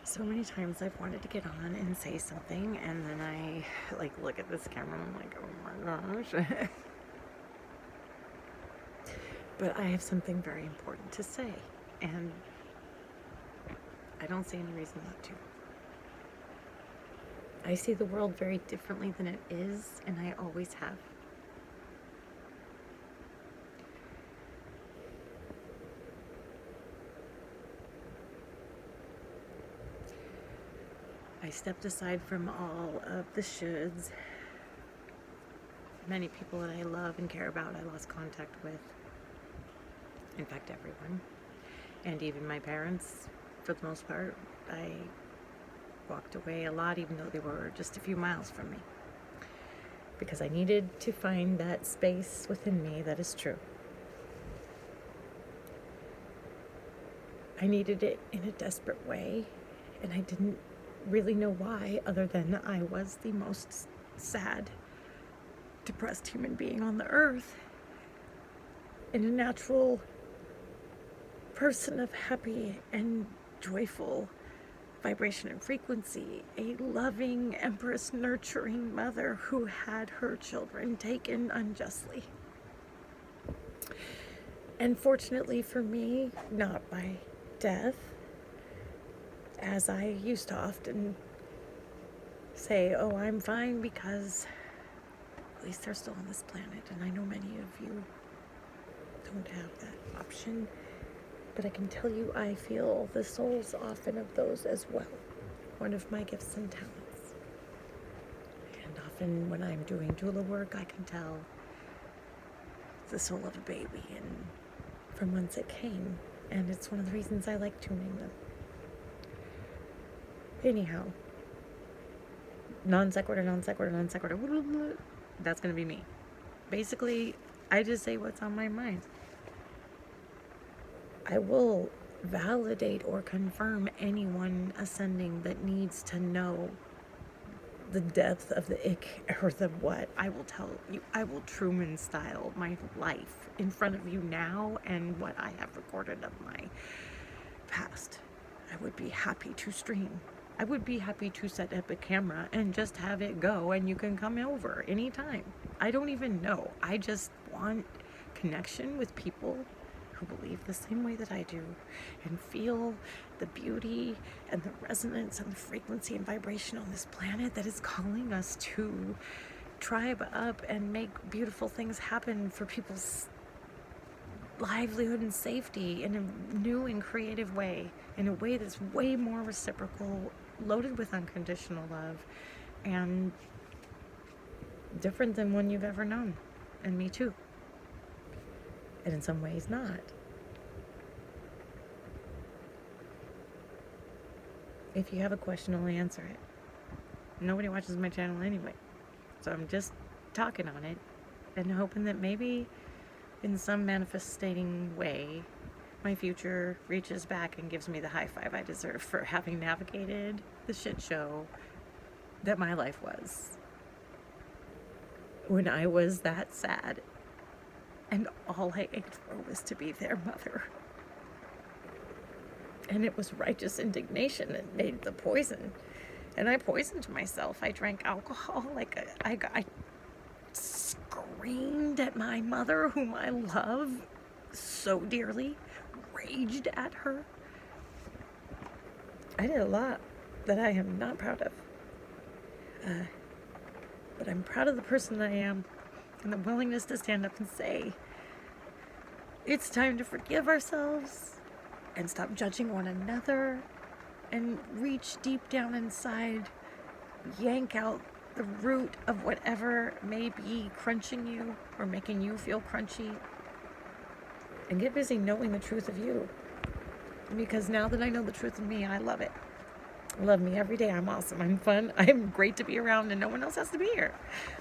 So many times I've wanted to get on and say something, and then I look at this camera and I'm like, oh my gosh. But I have something very important to say, and I don't see any reason not to. I see the world very differently than it is, and I always have. I stepped aside from all of the shoulds. Many people that I love and care about, I lost contact with. In fact, everyone. And even my parents, for the most part, I walked away a lot, even though they were just a few miles from me. Because I needed to find that space within me that is true. I needed it in a desperate way, and I didn't really know why, other than I was the most sad, depressed human being on the earth, and a natural person of happy and joyful vibration and frequency, a loving, empress, nurturing mother who had her children taken unjustly. And fortunately for me, not by death, as I used to often say, oh, I'm fine because at least they're still on this planet, and I know many of you don't have that option, but I can tell you I feel the souls often of those as well. One of my gifts and talents. And often when I'm doing doula work, I can tell the soul of a baby and from whence it came, and it's one of the reasons I like tuning them. Anyhow, non sequitur, that's going to be me. Basically, I just say what's on my mind. I will validate or confirm anyone ascending that needs to know the depth of the ick or the what. I will tell you, I will Truman style my life in front of you now and what I have recorded of my past. I would be happy to stream. I would be happy to set up a camera and just have it go, and you can come over anytime. I don't even know. I just want connection with people who believe the same way that I do and feel the beauty and the resonance and the frequency and vibration on this planet that is calling us to tribe up and make beautiful things happen for people's livelihood and safety in a new and creative way, in a way that's way more reciprocal, loaded with unconditional love, and different than one you've ever known. And me too. And in some ways not. If you have a question, I'll answer it. Nobody watches my channel anyway, so I'm just talking on it and hoping that maybe in some manifesting way my future reaches back and gives me the high five I deserve for having navigated the shit show that my life was when I was that sad and all I ached for was to be their mother. And it was righteous indignation that made the poison. And I poisoned myself. I drank alcohol. I screamed at my mother, whom I love so dearly, raged at her. I did a lot that I am not proud of. But I'm proud of the person I am and the willingness to stand up and say, it's time to forgive ourselves and stop judging one another and reach deep down inside, yank out the root of whatever may be crunching you or making you feel crunchy, and get busy knowing the truth of you. Because now that I know the truth of me, I love it. I love me every day. I'm awesome. I'm fun. I'm great to be around, and no one else has to be here.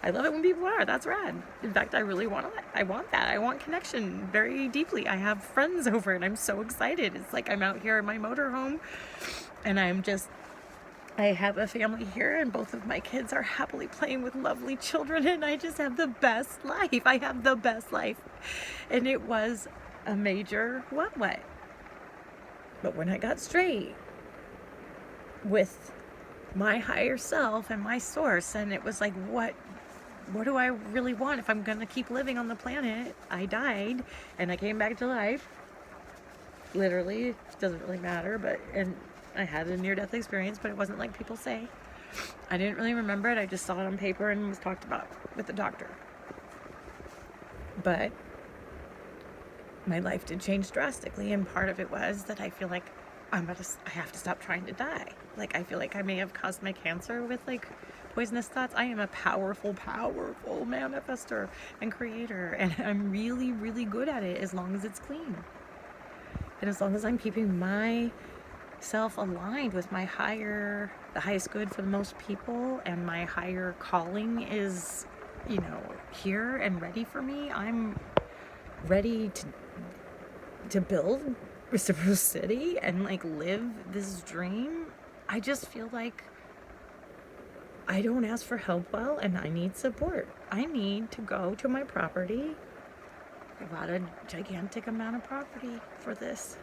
I love it when people are. That's rad. In fact, I really want that. I want connection very deeply. I have friends over, and I'm so excited. It's like I'm out here in my motorhome, and I have a family here, and both of my kids are happily playing with lovely children, and I just have the best life. I have the best life. And it was a major what? But when I got straight, with my higher self and my source, and it was like, what do I really want if I'm gonna keep living on the planet? I died and I came back to life, literally. It doesn't really matter, but and I had a near-death experience, but it wasn't like people say. I didn't really remember it. I just saw it on paper and was talked about with the doctor. But my life did change drastically, and part of it was that I feel like I have to stop trying to die. Like, I feel like I may have caused my cancer with like poisonous thoughts. I am a powerful manifester and creator, and I'm really, really good at it as long as it's clean. And as long as I'm keeping myself aligned with the highest good for the most people, and my higher calling is, here and ready for me, I'm ready to build reciprocity and like live this dream. I just feel like I don't ask for help well, and I need support. I need to go to my property. I bought a gigantic amount of property for this.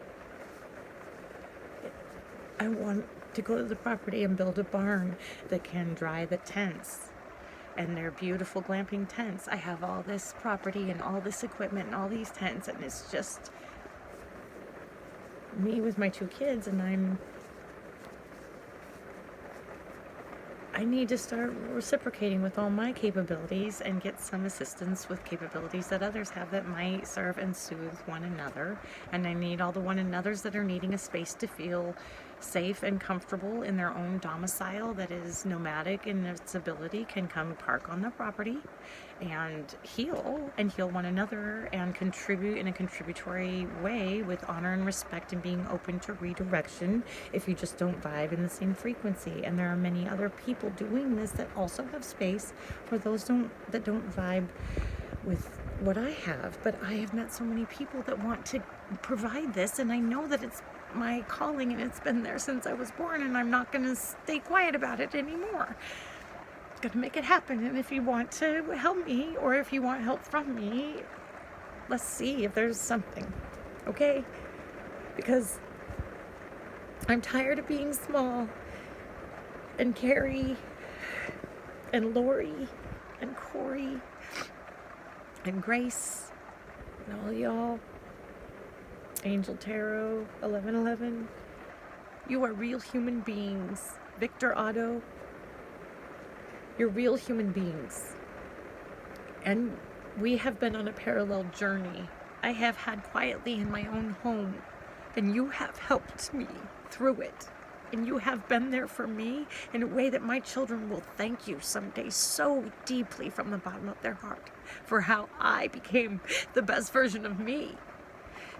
I want to go to the property and build a barn that can dry the tents. And they're beautiful glamping tents. I have all this property and all this equipment and all these tents, and it's just me with my 2 kids, and I need to start reciprocating with all my capabilities and get some assistance with capabilities that others have that might serve and soothe one another. And I need all the one another's that are needing a space to feel safe and comfortable in their own domicile that is nomadic in its ability, can come park on the property and heal one another and contribute in a contributory way with honor and respect, and being open to redirection if you just don't vibe in the same frequency. And there are many other people doing this that also have space for those that don't vibe with what I have. But I have met so many people that want to provide this, and I know that it's my calling, and it's been there since I was born, and I'm not going to stay quiet about it anymore. I'm going to make it happen. And if you want to help me, or if you want help from me, let's see if there's something, okay? Because I'm tired of being small, and Carrie and Lori and Corey and Grace and all y'all, Angel Tarot 1111, you are real human beings. Victor Otto, you're real human beings. And we have been on a parallel journey. I have had quietly in my own home, and you have helped me through it. And you have been there for me in a way that my children will thank you someday so deeply from the bottom of their heart for how I became the best version of me.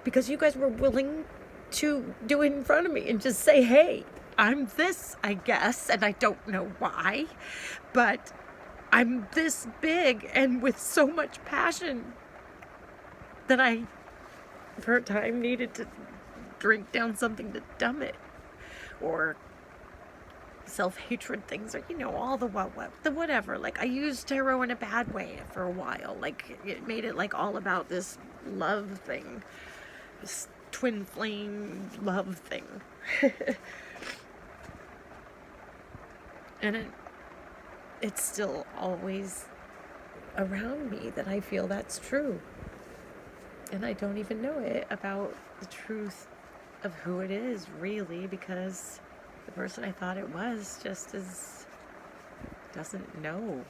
Because you guys were willing to do it in front of me and just say, hey, I'm this, I guess, and I don't know why, but I'm this big and with so much passion that I, for a time, needed to drink down something to dumb it. Or self-hatred things, or all the whatever. Like, I used tarot in a bad way for a while. Like, it made it like all about this love thing, this twin flame love thing. And it's still always around me that I feel that's true, and I don't even know it about the truth of who it is, really, because the person I thought it was doesn't know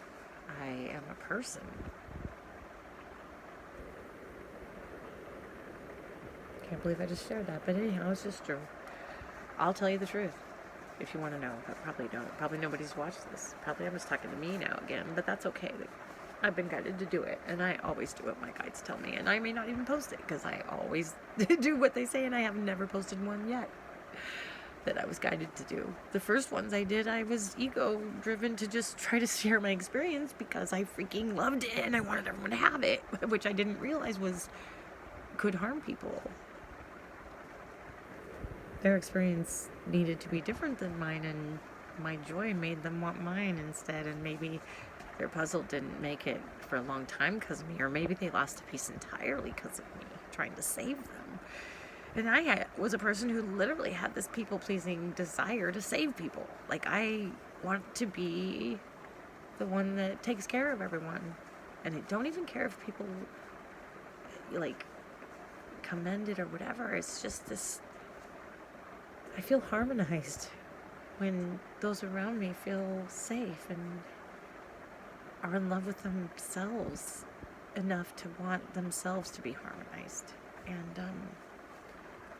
I am a person. Can't believe I just shared that, but anyhow, it's just true. I'll tell you the truth if you want to know, but probably don't. Probably nobody's watched this. Probably I'm just talking to me now again, but that's okay. I've been guided to do it, and I always do what my guides tell me, and I may not even post it because I always do what they say, and I have never posted one yet that I was guided to do. The first ones I did, I was ego driven to just try to share my experience because I freaking loved it and I wanted everyone to have it, which I didn't realize could harm people. Their experience needed to be different than mine, and my joy made them want mine instead, and maybe their puzzle didn't make it for a long time because of me, or maybe they lost a piece entirely because of me trying to save them. And was a person who literally had this people-pleasing desire to save people. Like, I want to be the one that takes care of everyone. And I don't even care if people, like, commend it or whatever. It's just this... I feel harmonized when those around me feel safe and are in love with themselves enough to want themselves to be harmonized. And,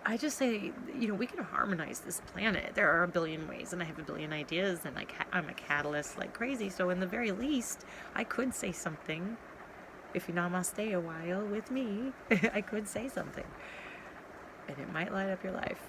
I just say, we can harmonize this planet. There are a billion ways, and I have a billion ideas, and I'm a catalyst like crazy. So in the very least, I could say something. If you namaste a while with me, I could say something. And it might light up your life.